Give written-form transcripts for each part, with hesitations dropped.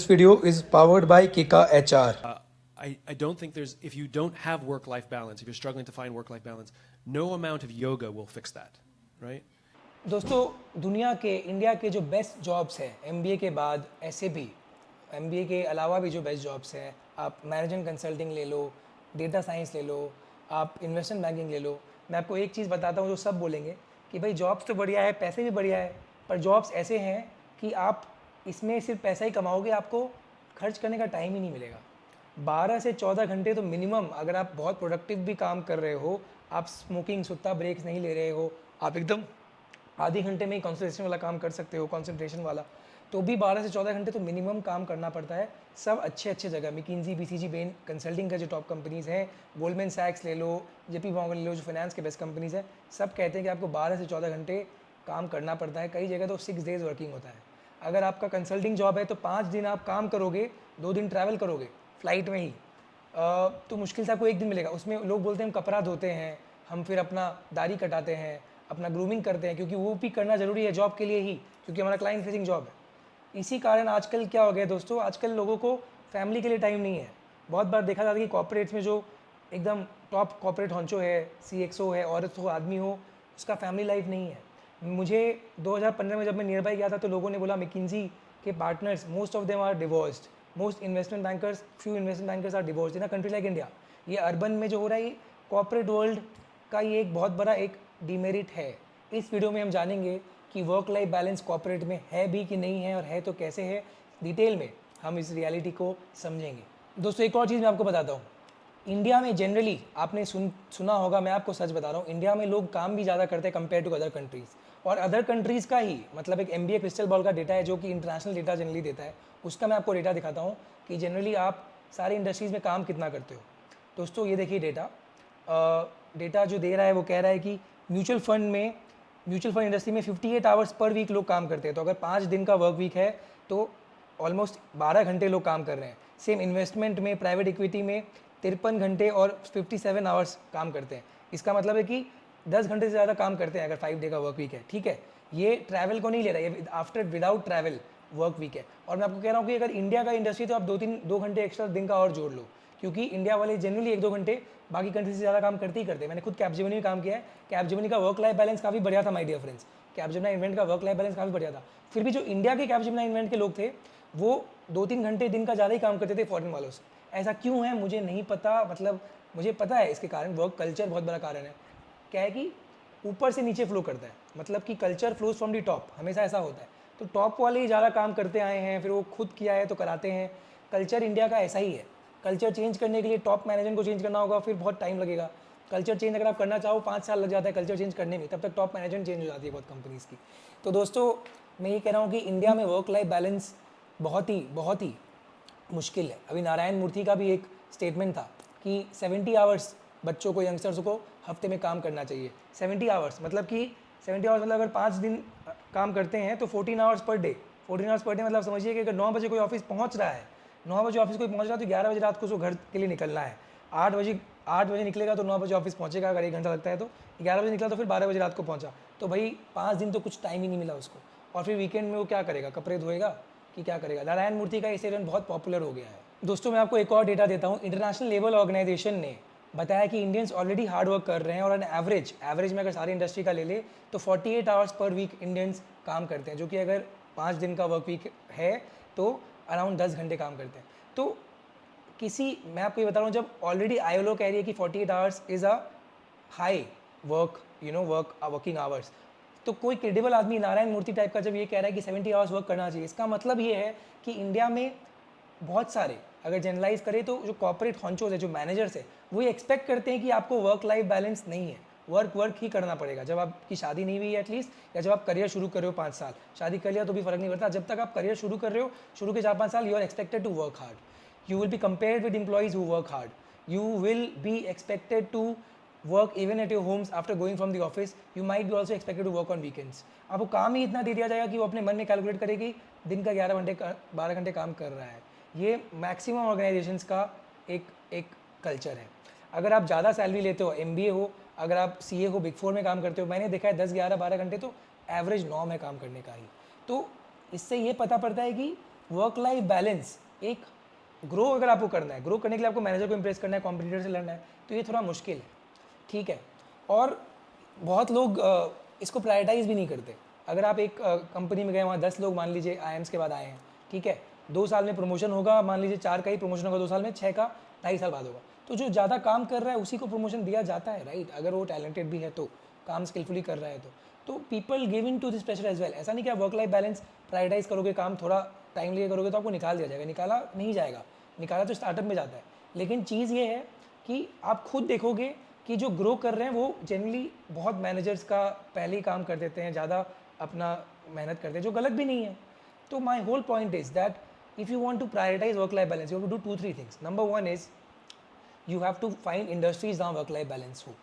video is powered by Keka HR. I don't think there's, if you don't have work-life balance, if you're struggling to find work-life balance, no amount of yoga will fix that, right? दोस्तों दुनिया के India के जो best jobs हैं MBA के बाद, ऐसे भी एमबीए के अलावा भी जो बेस्ट जॉब्स हैं, आप मैनेजमेंट कंसल्टिंग ले लो, डेटा साइंस ले लो, आप इन्वेस्टमेंट बैंकिंग ले लो। मैं आपको एक चीज़ बताता हूँ जो सब बोलेंगे कि भाई जॉब्स तो बढ़िया है, पैसे भी बढ़िया है, पर जॉब्स ऐसे हैं कि आप इसमें सिर्फ पैसा ही कमाओगे, आपको खर्च करने का टाइम ही नहीं मिलेगा। 12 से 14 घंटे तो मिनिमम, अगर आप बहुत प्रोडक्टिव भी काम कर रहे हो, आप स्मोकिंग सुत्ता ब्रेक्स नहीं ले रहे हो, आप एकदम आधे घंटे में ही कॉन्सेंट्रेशन वाला काम कर सकते हो, कॉन्सेंट्रेशन वाला, तो भी 12 से 14 घंटे तो मिनिमम काम करना पड़ता है। सब अच्छे अच्छे जगह, मैकिन्जी, बीसीजी, बेन कंसल्टिंग का जो टॉप कंपनीज़ हैं, गोल्डमैन सैक्स ले लो, जेपी मॉर्गन ले लो, जो फाइनेंस के बेस्ट कंपनीज़ हैं, सब कहते हैं कि आपको 12 से 14 घंटे काम करना पड़ता है। कई जगह तो 6 डेज़ वर्किंग होता है। अगर आपका कंसल्टिंग जॉब है तो 5 दिन आप काम करोगे, 2 दिन ट्रैवल करोगे फ्लाइट में ही, तो मुश्किल से आपको 1 दिन मिलेगा। उसमें लोग बोलते हैं हम कपड़ा धोते हैं, हम फिर अपना दाढ़ी कटाते हैं, अपना ग्रूमिंग करते हैं, क्योंकि वो भी करना ज़रूरी है जॉब के लिए ही, क्योंकि हमारा क्लाइंट फेसिंग जॉब है। इसी कारण आजकल क्या हो गया दोस्तों, आजकल लोगों को फैमिली के लिए टाइम नहीं है। बहुत बार देखा जाता है कि कॉर्पोरेट्स में जो एकदम टॉप कॉर्पोरेट हॉन्चो है, सीएक्सओ है, औरत हो आदमी हो, उसका फैमिली लाइफ नहीं है। मुझे 2015 में जब मैं नियर बाई गया था तो लोगों ने बोला मैकिन्जी के partners, most of them are divorced, most investment bankers, few investment bankers are divorced in a country like India. ये अर्बन में जो हो रहा है, ये कॉर्पोरेट वर्ल्ड का ये एक बहुत बड़ा एक डिमेरिट है। इस वीडियो में हम जानेंगे कि वर्क लाइफ बैलेंस कॉर्पोरेट में है भी कि नहीं है, और है तो कैसे है, डिटेल में हम इस रियलिटी को समझेंगे। दोस्तों एक और चीज़ मैं आपको बताता हूँ, इंडिया में जनरली आपने सुना होगा, मैं आपको सच बता रहा हूँ, इंडिया में लोग काम भी ज़्यादा करते हैं कंपेयर टू अदर कंट्रीज़। और अदर कंट्रीज़ का ही मतलब एक एमबीए क्रिस्टल बॉल का डेटा है जो कि इंटरनेशनल डेटा जनरली देता है, उसका मैं आपको डेटा दिखाता हूँ कि जनरली आप सारी इंडस्ट्रीज़ में काम कितना करते हो। दोस्तों ये देखिए डेटा जो दे रहा है वो कह रहा है कि म्यूचुअल फंड इंडस्ट्री में 58 आवर्स पर वीक लोग काम करते हैं। तो अगर 5 दिन का वर्क वीक है तो ऑलमोस्ट 12 घंटे लोग काम कर रहे हैं। सेम इन्वेस्टमेंट में, प्राइवेट इक्विटी में 53 घंटे और 57 आवर्स काम करते हैं। इसका मतलब है कि 10 घंटे से ज़्यादा काम करते हैं अगर 5 डे का वर्क वीक है। ठीक है, ये ट्रैवल को नहीं ले रहा है, ये विदाउट ट्रैवल वर्क वीक है। और मैं आपको कह रहा हूँ कि अगर इंडिया का इंडस्ट्री तो आप 2 घंटे एक्स्ट्रा दिन का और जोड़ लो, क्योंकि इंडिया वाले जनरली 1-2 घंटे बाकी कंट्री से ज़्यादा काम करते ही करते हैं। मैंने खुद कैपजेमिनी में काम किया है, कैपजेमिनी का वर्क लाइफ बैलेंस काफ़ी बढ़िया था my dear friends. Capgemini Invent का वर्क लाइफ बैलेंस काफ़ी बढ़िया था। फिर भी जो इंडिया के कैपजेमिनी इन्वेंट के लोग थे वो 2-3 घंटे दिन का ज़्यादा ही काम करते थे फॉरेन वालों से। ऐसा क्यों है मुझे नहीं पता, मतलब मुझे पता है इसके कारण, वर्क कल्चर बहुत बड़ा कारण है। क्या है कि ऊपर से नीचे फ्लो करता है, मतलब कि culture flows from the top, हमेशा ऐसा होता है। तो टॉप वाले ही ज़्यादा काम करते आए हैं, फिर वो खुद किया है तो कराते हैं। कल्चर इंडिया का ऐसा ही है। कल्चर चेंज करने के लिए टॉप मैनेजमेंट को चेंज करना होगा, फिर बहुत टाइम लगेगा। कल्चर चेंज अगर आप करना चाहो 5 साल लग जाता है कल्चर चेंज करने में, तब तक टॉप मैनेजमेंट चेंज हो जाती है बहुत कंपनीज़ की। तो दोस्तों मैं ये कह रहा हूँ कि इंडिया में वर्क लाइफ बैलेंस बहुत ही मुश्किल है। अभी नारायण मूर्ति का भी एक स्टेटमेंट था कि 70 आवर्स बच्चों को, यंगस्टर्स को हफ्ते में काम करना चाहिए। 70 आवर्स मतलब कि 70 आवर्स मतलब अगर 5 दिन काम करते हैं तो 14 hours per day. 14 hours per day मतलब समझिए कि अगर 9 बजे कोई ऑफिस पहुंच रहा है, 9 बजे ऑफिस कोई पहुंच रहा है तो 11 बजे रात को उसको घर के लिए निकलना है। 8 बजे निकलेगा तो 9 बजे ऑफिस पहुंचेगा, अगर 1 घंटा लगता है तो 11 बजे निकला तो फिर 12 बजे रात को पहुंचा। तो भाई 5 दिन तो कुछ टाइम ही नहीं मिला उसको। और फिर वीकेंड में वो क्या करेगा, कपड़े धोएगा कि क्या करेगा। नारायण मूर्ति का ये स्टेटमेंट बहुत पॉपुलर हो गया है। दोस्तों मैं आपको एक और डेटा देता हूँ, इंटरनेशनल लेबर ऑर्गेनाइजेशन ने बताया कि इंडियंस ऑलरेडी हार्ड वर्क कर रहे हैं, और एन एवरेज में अगर सारी इंडस्ट्री का ले ले तो 48 आवर्स पर वीक इंडियंस काम करते हैं, जो कि अगर 5 दिन का वर्क वीक है तो अराउंड 10 घंटे काम करते हैं। तो मैं आपको ये बता रहा हूँ, जब ऑलरेडी आईएलओ कह रही है कि 48 hours is a high working hours, तो कोई क्रेडिबल आदमी नारायण मूर्ति टाइप का जब ये कह रहा है कि 70 आवर्स वर्क करना चाहिए, इसका मतलब ये है कि इंडिया में बहुत सारे, अगर जनरलाइज करें तो जो कॉर्पोरेट हॉन्चोज है, जो मैनेजर्स है, वो ये एक्सपेक्ट करते हैं कि आपको वर्क लाइफ बैलेंस नहीं है, वर्क ही करना पड़ेगा। जब आपकी शादी नहीं हुई है एटलीस्ट, या जब आप करियर शुरू कर रहे हो 5 साल, शादी कर लिया तो भी फर्क नहीं पड़ता, जब तक आप करियर शुरू कर रहे हो, शुरू के 4-5 साल, you are expected to work hard. You will be compared with employees who work hard. You will be expected to work even at your homes after going from the office. You might be also expected to work on weekends. आपको काम ही इतना दे दिया जाएगा कि वो अपने मन में कैलकुलेट करेगी दिन का 12 घंटे काम कर रहा है। ये मैक्सिमम ऑर्गेनाइजेशंस का एक कल्चर है। अगर आप ज़्यादा सैलरी लेते हो, MBA हो, अगर आप CA हो, बिग 4 में काम करते हो, मैंने देखा है 10, 11, 12 घंटे तो एवरेज नॉर्म है काम करने का ही। तो इससे ये पता पड़ता है कि वर्क लाइफ बैलेंस एक ग्रो अगर आपको करना है, ग्रो करने के लिए आपको मैनेजर को इंप्रेस करना है, कॉम्पिटिटर से लड़ना है, तो ये थोड़ा मुश्किल है, ठीक है। और बहुत लोग इसको प्रायोरिटाइज भी नहीं करते। अगर आप एक कंपनी में गए, वहाँ 10 लोग मान लीजिए IIMs के बाद आए हैं, ठीक है, 2 साल में प्रमोशन होगा, मान लीजिए 4 का ही प्रमोशन होगा 2 साल में, 6 का 2.5 साल बाद होगा, तो जो ज़्यादा काम कर रहा है उसी को प्रमोशन दिया जाता है, राइट, अगर वो टैलेंटेड भी है तो, काम स्किलफुली कर रहा है तो people give in to this pressure as well. ऐसा नहीं कि आप वर्क लाइफ बैलेंस प्रायोरिटाइज करोगे, काम थोड़ा टाइम लेके करोगे तो आपको निकाल दिया जाएगा, निकाला नहीं जाएगा, निकाला तो स्टार्टअप में जाता है। लेकिन चीज़ ये है कि आप खुद देखोगे कि जो ग्रो कर रहे हैं वो जनरली बहुत मैनेजर्स का पहले ही काम कर देते हैं, ज़्यादा अपना मेहनत करते हैं, जो गलत भी नहीं है। तो my whole point is that if you want to prioritise work life balance, you have to do 2-3 things. Number 1 is you have to find industries जहाँ वर्क लाइफ बैलेंस हो।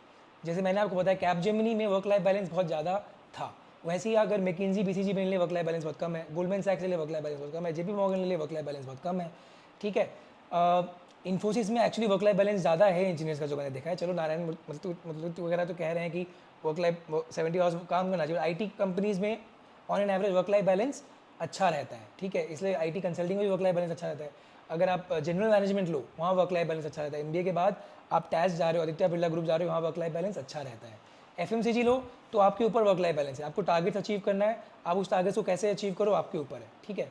जैसे मैंने आपको बताया कैपजेमिनी में वर्क लाइफ बैलेंस बहुत ज़्यादा था, वैसे ही अगर मैकिंजी BCG में ले वर्क लाइफ बैलेंस बहुत कम है, गोल्डमैन सैक्स ले वर्क लाइफ बैलेंस बहुत कम है, JP मॉर्गन ले वर्क लाइफ बैलेंस बहुत कम है, ठीक है। इन्फोसिस में एक्चुअली वर्क लाइफ बैलेंस ज़्यादा है इंजीनियर्स का, जो मैंने देखा है। चलो नारायण मतलब वगैरह तो कह रहे हैं कि वर्क लाइफ 70 आवर्स काम करना चाहिए। IT कंपनीज़ में on an average work life balance अच्छा रहता है, ठीक है, इसलिए IT कंसल्टिंग में भी वर्क लाइफ बैलेंस अच्छा रहता है। अगर आप जनरल मैनेजमेंट लो, वहाँ वर्क लाइफ बैलेंस अच्छा रहता है। MBA के बाद आप टैस जा रहे हो, आदित्य बिरला ग्रुप जा रहे हो, वहाँ वर्क लाइफ बैलेंस अच्छा रहता है। FMCG लो तो आपके ऊपर वर्क लाइफ बैलेंस है, आपको टारगेट्स अचीव करना है, आप उस टारगेट्स को कैसे अचीव करो आपके ऊपर है, ठीक है।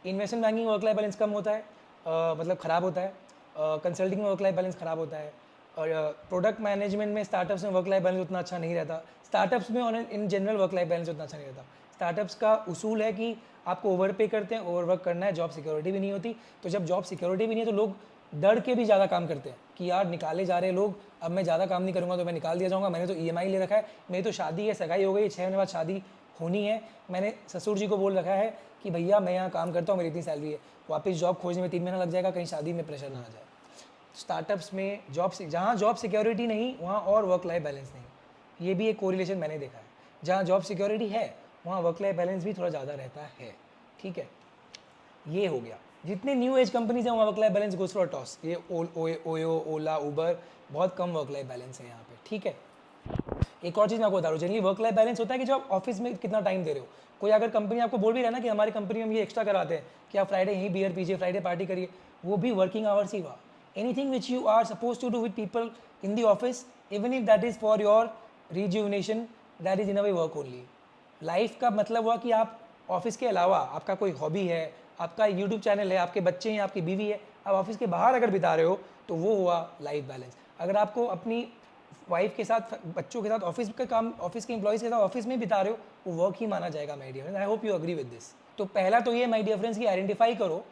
Investment banking work life balance कम होता है, मतलब ख़राब होता है। कंसल्टिंग में वर्क लाइफ बैलेंस ख़राब होता है। और प्रोडक्ट मैनेजमेंट में स्टार्टअप्स में वर्क लाइफ बैलेंस उतना अच्छा नहीं रहता। स्टार्टअप्स में और in general work life balance उतना अच्छा नहीं रहता। स्टार्टअप्स का उसूल है कि आपको ओवर पे करते हैं, ओवर वर्क करना है, जॉब सिक्योरिटी भी नहीं होती। तो जब जॉब सिक्योरिटी भी नहीं है तो लोग डर के भी ज़्यादा काम करते हैं कि यार निकाले जा रहे हैं लोग, अब मैं ज़्यादा काम नहीं करूँगा तो मैं निकाल दिया जाऊँगा, मैंने तो EMI ले रखा है, मेरी तो शादी है, सगाई हो गई, 6 महीने बाद शादी होनी है, मैंने ससुर जी को बोल रखा है कि भैया मैं यहाँ काम करता हूँ, मेरी इतनी सैलरी है, वापस जॉब खोजने में 3 महीना लग जाएगा, कहीं शादी में प्रेशर ना आ जाए। स्टार्टअप्स में जहाँ जॉब सिक्योरिटी नहीं वहाँ और वर्क लाइफ बैलेंस नहीं, ये भी एक कोरिलेशन मैंने देखा है। जहाँ जॉब सिक्योरिटी है वहाँ वर्क लाइफ बैलेंस भी थोड़ा ज़्यादा रहता है, ठीक है। ये हो गया। जितने न्यू एज कंपनीज हैं वहाँ work life balance goes for toss. ये ओयो, ओला, उबर, बहुत कम वर्क लाइफ बैलेंस है यहाँ पे, ठीक है। एक और चीज़ मैं आपको बता रहा हूँ, जनरली वर्क लाइफ बैलेंस होता है कि जो आप ऑफिस में कितना टाइम दे रहे हो। कोई अगर कंपनी आपको बोल भी रहा है ना कि हमारी कंपनी में हम ये एक्स्ट्रा कराते हैं कि आप फ्राइडे यहीं बियर पीजिए, फ्राइडे पार्टी करिए, वो भी वर्किंग आवर्स ही हुआ। Anything which you are suppose to do with people in the office, even if that is for your rejuvenation, that is in a way work only. Life का मतलब हुआ कि आप ऑफिस के अलावा आपका कोई हॉबी है, आपका यूट्यूब चैनल है, आपके बच्चे हैं, आपकी बीवी है, आप ऑफिस के बाहर अगर बिता रहे हो तो वो हुआ लाइफ बैलेंस। अगर आपको अपनी वाइफ के साथ, बच्चों के साथ, ऑफिस का काम, ऑफिस के एम्प्लॉइज़ के साथ ऑफिस में बिता रहे हो, वो वर्क ही माना जाएगा my dear friends. I hope you agree with this. तो पहला तो ये माय डियर फ्रेंड्स कि आइडेंटिफाई करो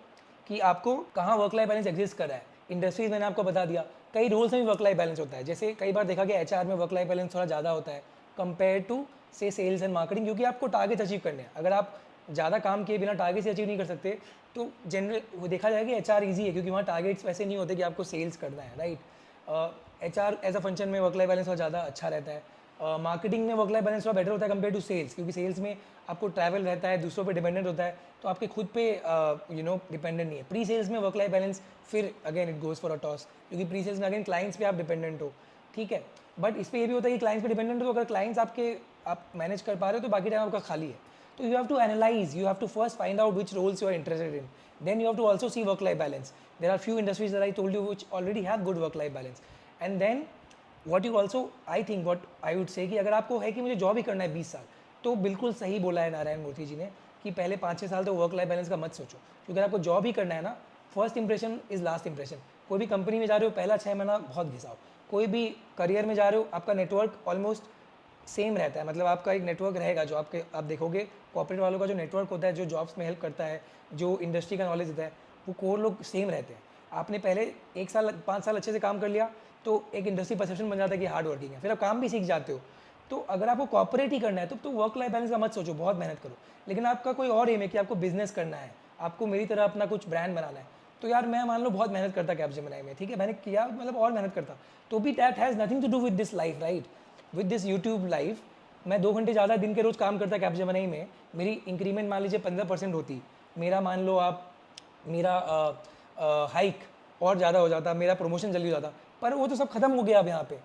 कि आपको कहाँ वर्क लाइफ बैलेंस एग्जिस्ट कर रहा है। इंडस्ट्रीज मैंने आपको बता दिया, कई रोल्स में भी वर्क लाइफ बैलेंस होता है। जैसे कई बार देखा गया HR में वर्क लाइफ बैलेंस थोड़ा ज़्यादा होता है कंपेयर टू से सेल्स एंड मार्केटिंग, क्योंकि आपको टारगेट अचीव करने हैं। अगर आप ज़्यादा काम किए बिना टारगेट्स अचीव नहीं कर सकते तो जनरल वो देखा जाएगा कि HR ईजी है, क्योंकि वहाँ टारगेट्स वैसे नहीं होते कि आपको सेल्स करना है, right. HR as a function में वर्क लाइफ बैलेंस थोड़ा ज़्यादा अच्छा रहता है। मार्केटिंग में वर्क लाइफ बैलेंस थोड़ा बेटर होता है कंपेयर टू सेल्स, क्योंकि सेल्स में आपको ट्रैवल रहता है, दूसरों पे डिपेंडेंट होता है, तो आपके खुद पे डिपेंडेंट नहीं है। प्री सेल्स में वर्क लाइफ बैलेंस फिर again it goes for a toss, क्योंकि प्री सेल्स में अगेन क्लाइंट्स पे आप डिपेंडेंट हो, ठीक है। बट इस पर ये भी होता है कि क्लाइंट्स पे डिपेंडेंट हो, तो अगर क्लाइंट्स आप मैनेज कर पा रहे हो तो बाकी टाइम आपका खाली है। तो you have to analyze, you have to first find out which roles you are interested in, then you have to also see work life balance. There are few industries that I told you which already have good work life balance, and then what you also, I think what I would say कि अगर आपको है कि मुझे job ही करना है 20 साल, तो बिल्कुल सही बोला है नारायण मूर्ति जी ने कि पहले 5-6 साल तो वर्क लाइफ बैलेंस का मत सोचो, क्योंकि आपको जॉब ही करना है ना, first impression is last impression. कोई भी कंपनी में जा रहे हो पहला 6 महीना बहुत घिसाओ, कोई भी करियर में जा रहे हो आपका नेटवर्क ऑलमोस्ट सेम रहता है, मतलब आपका एक नेटवर्क रहेगा जो आप देखोगे कॉर्पोरेट वालों का जो नेटवर्क होता है, जो जॉब्स में हेल्प करता है, जो इंडस्ट्री का नॉलेज देता है, वो कोर लोग सेम रहते हैं। आपने पहले 1 साल 5 साल अच्छे से काम कर लिया तो एक इंडस्ट्री परसेप्शन बन जाता है कि हार्ड वर्किंग है, फिर आप काम भी सीख जाते हो। तो अगर आपको कॉर्पोरेट ही करना है तो वर्क लाइफ बैलेंस का मत सोचो, बहुत मेहनत करो। लेकिन आपका कोई और एम है कि आपको बिजनेस करना है, आपको मेरी तरह अपना कुछ ब्रांड बनाना है, तो यार मैं मान लो बहुत मेहनत करता कैपजेमिनी में, ठीक है, मैंने किया मतलब और मेहनत करता, तो भी that has nothing to do with this life, right, with this YouTube life. मैं 2 घंटे ज़्यादा दिन के रोज़ काम करता कैपजेमिनी में, मेरी इंक्रीमेंट मान लीजिए 15% होती, मेरा मान लो आप मेरा हाइक और ज़्यादा हो जाता, मेरा प्रमोशन जल्दी हो जाता, पर वो तो सब खत्म हो गया अब यहाँ पे।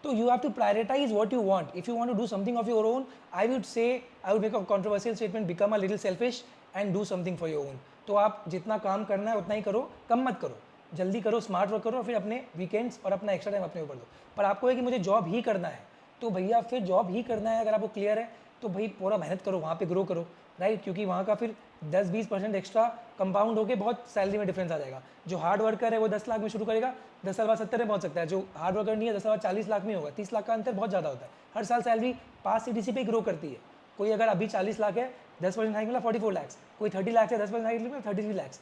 तो you have to prioritise what you want. If you want to do something of your own, I would make a controversial statement, become a little selfish and do something for your own. तो आप जितना काम करना है उतना ही करो, कम मत करो, जल्दी करो, स्मार्ट वर्क करो, और फिर अपने वीकेंड्स और अपना एक्स्ट्रा टाइम अपने ऊपर दो। पर आपको है कि मुझे जॉब ही करना है, तो भैया फिर जॉब ही करना है, अगर आपको क्लियर है तो भाई पूरा मेहनत करो, वहाँ पे ग्रो करो, राइट? क्योंकि वहाँ का फिर 10-20% एक्स्ट्रा कंपाउंड होकर बहुत सैलरी में डिफरेंस आ जाएगा। जो हार्ड वर्कर है वो 10 लाख में शुरू करेगा, 10 साल बाद 70 में पहुँच सकता है। जो हार्ड वर्कर नहीं है 10 साल बाद 40 लाख में होगा। 30 लाख का अंतर बहुत ज़्यादा होता है। हर साल सैलरी 5 CTC पे ग्रो करती है। कोई अगर अभी 40 लाख है, 10% हाइक मिला 44 लैक्स, कोई 30 लाख है, 10% हाइक मिला 33 lakhs.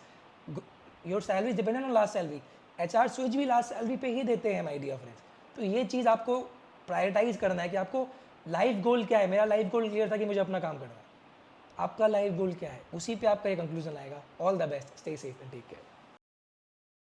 Your salary dependent on last salary. HR switch भी लास्ट सैलरी पे ही देते हैं माय डियर फ्रेंड्स। तो ये चीज़ आपको प्रायोरिटाइज करना है कि आपको लाइफ गोल क्या है। मेरा लाइफ गोल क्लियर था कि मुझे अपना काम करना है। आपका लाइफ गोल क्या है, उसी पे आपका एक कंक्लूजन आएगा। All the best, stay safe and take care.